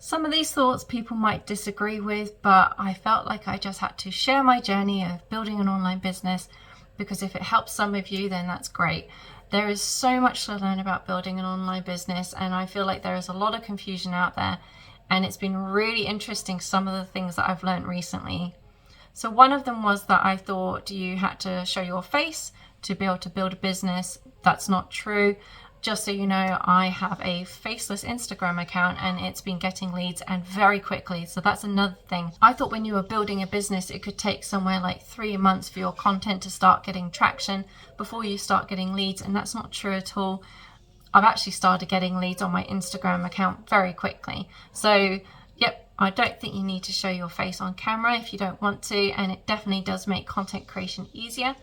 Some of these thoughts people might disagree with, but I felt like I just had to share my journey of building an online business, because if it helps some of you, then that's great. There is so much to learn about building an online business, and I feel like there is a lot of confusion out there, and it's been really interesting, some of the things that I've learned recently. So one of them was that I thought you had to show your face to be able to build a business. That's not true. Just so you know, I have a faceless Instagram account and it's been getting leads, and very quickly. So that's another thing. I thought when you were building a business, it could take somewhere like 3 months for your content to start getting traction before you start getting leads, and that's not true at all. I've actually started getting leads on my Instagram account very quickly. So yep, I don't think you need to show your face on camera if you don't want to, and it definitely does make content creation easier.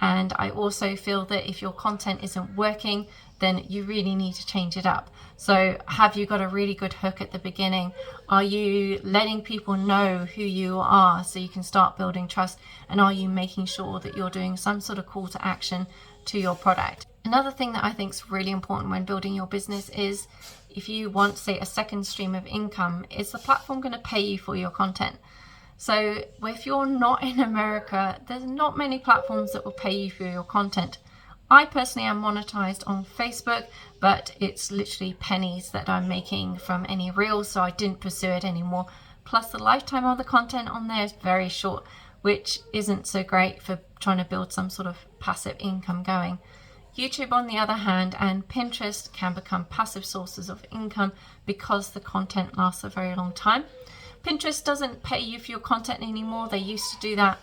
And I also feel that if your content isn't working, then you really need to change it up. So have you got a really good hook at the beginning? Are you letting people know who you are so you can start building trust? And are you making sure that you're doing some sort of call to action to your product? Another thing that I think is really important when building your business is, if you want, say, a second stream of income, is the platform going to pay you for your content? So if you're not in America, there's not many platforms that will pay you for your content. I personally am monetized on Facebook, but it's literally pennies that I'm making from any reels, so I didn't pursue it anymore. Plus the lifetime of the content on there is very short, which isn't so great for trying to build some sort of passive income going. YouTube, on the other hand, and Pinterest can become passive sources of income because the content lasts a very long time. Pinterest doesn't pay you for your content anymore. They used to do that.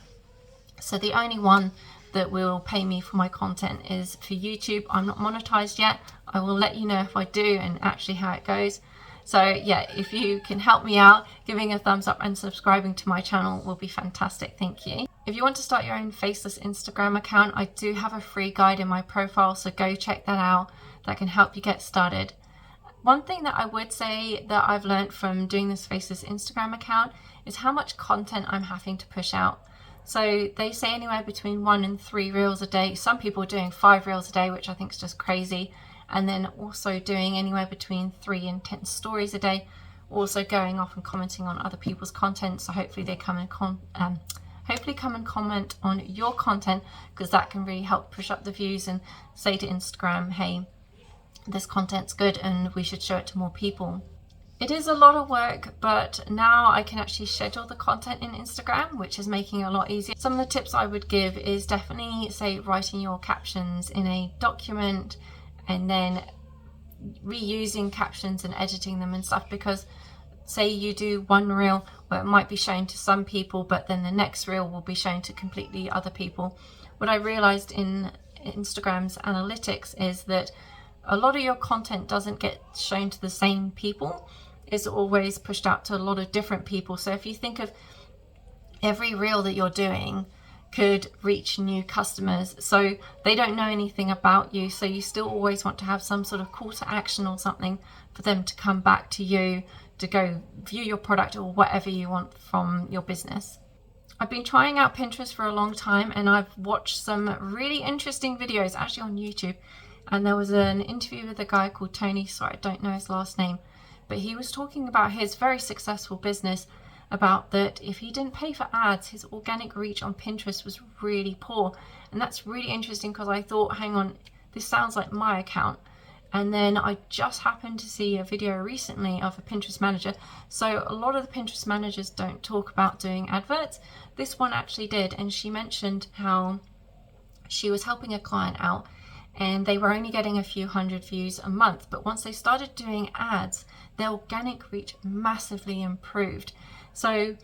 So the only one that will pay me for my content is for YouTube. I'm not monetized yet. I will let you know if I do and actually how it goes. So yeah, if you can help me out, giving a thumbs up and subscribing to my channel will be fantastic. Thank you. If you want to start your own faceless Instagram account, I do have a free guide in my profile, so go check that out. That can help you get started. One thing that I would say that I've learned from doing this faceless Instagram account is how much content I'm having to push out. So they say anywhere between 1 and 3 reels a day. Some people are doing 5 reels a day, which I think is just crazy. And then also doing anywhere between 3 and 10 stories a day. Also going off and commenting on other people's content. So hopefully they come and comment on your content, because that can really help push up the views and say to Instagram, hey, this content's good and we should show it to more people. It is a lot of work, but now I can actually schedule the content in Instagram, which is making it a lot easier. Some of the tips I would give is definitely, say, writing your captions in a document and then reusing captions and editing them and stuff, because say you do one reel where it might be shown to some people, but then the next reel will be shown to completely other people. What I realized in Instagram's analytics is that a lot of your content doesn't get shown to the same people. It's always pushed out to a lot of different people. So if you think of every reel that you're doing could reach new customers, so they don't know anything about you, so you still always want to have some sort of call to action or something for them to come back to you to go view your product or whatever you want from your business. I've been trying out Pinterest for a long time, and I've watched some really interesting videos actually on YouTube. And there was an interview with a guy called Tony, sorry, I don't know his last name, but he was talking about his very successful business, about that if he didn't pay for ads, his organic reach on Pinterest was really poor. And that's really interesting, because I thought, hang on, this sounds like my account. And then I just happened to see a video recently of a Pinterest manager. So a lot of the Pinterest managers don't talk about doing adverts. This one actually did, and she mentioned how she was helping a client out, and they were only getting a few hundred views a month. But once they started doing ads, their organic reach massively improved. So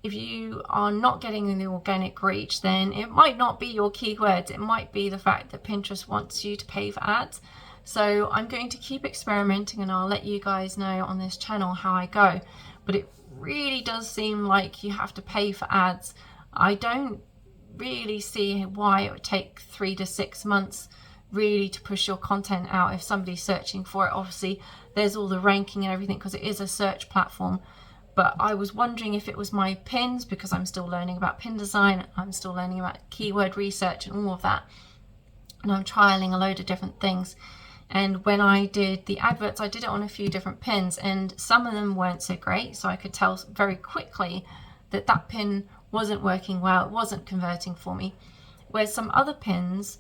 if you are not getting the organic reach, then it might not be your keywords. It might be the fact that Pinterest wants you to pay for ads. So I'm going to keep experimenting, and I'll let you guys know on this channel how I go. But it really does seem like you have to pay for ads. I don't really see why it would take 3 to 6 months really to push your content out if somebody's searching for it. Obviously there's all the ranking and everything because it is a search platform, but I was wondering if it was my pins, because I'm still learning about pin design, I'm still learning about keyword research and all of that, and I'm trialing a load of different things. And when I did the adverts, I did it on a few different pins, and some of them weren't so great. So I could tell very quickly that that pin wasn't working well, it wasn't converting for me. Whereas some other pins,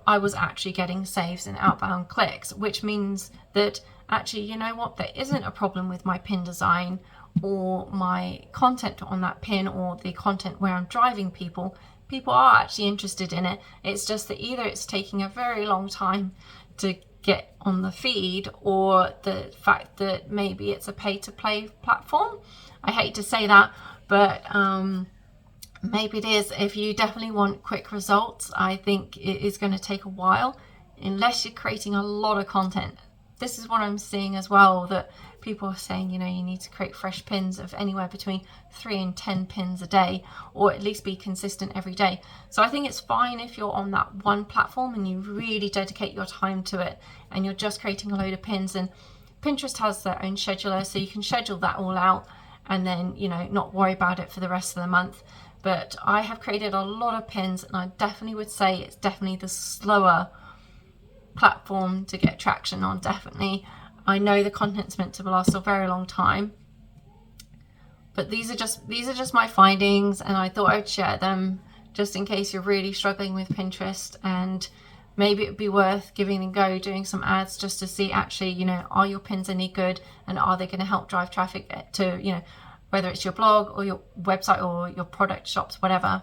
I was actually getting saves and outbound clicks, which means that actually, you know what, there isn't a problem with my pin design or my content on that pin or the content where I'm driving people. People are actually interested in it. It's just that either it's taking a very long time to get on the feed, or the fact that maybe it's a pay-to-play platform. I hate to say that, but maybe it is. If you definitely want quick results, I think it is going to take a while unless you're creating a lot of content. This is what I'm seeing as well, that people are saying, you know, you need to create fresh pins of anywhere between 3 and 10 pins a day, or at least be consistent every day. So I think it's fine if you're on that one platform and you really dedicate your time to it and you're just creating a load of pins. And Pinterest has their own scheduler, so you can schedule that all out and then, you know, not worry about it for the rest of the month. But I have created a lot of pins, and I definitely would say it's definitely the slower platform to get traction on. Definitely. I know the content's meant to last a very long time, but these are just my findings, and I thought I'd share them just in case you're really struggling with Pinterest, and maybe it'd be worth giving it a go, doing some ads just to see actually, you know, are your pins any good, and are they going to help drive traffic to, you know, whether it's your blog or your website or your product shops, whatever.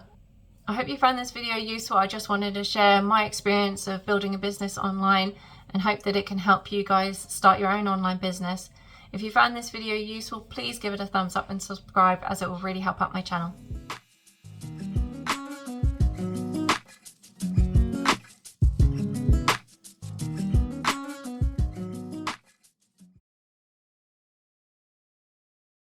I hope you found this video useful. I just wanted to share my experience of building a business online and hope that it can help you guys start your own online business. If you found this video useful, please give it a thumbs up and subscribe, as it will really help out my channel.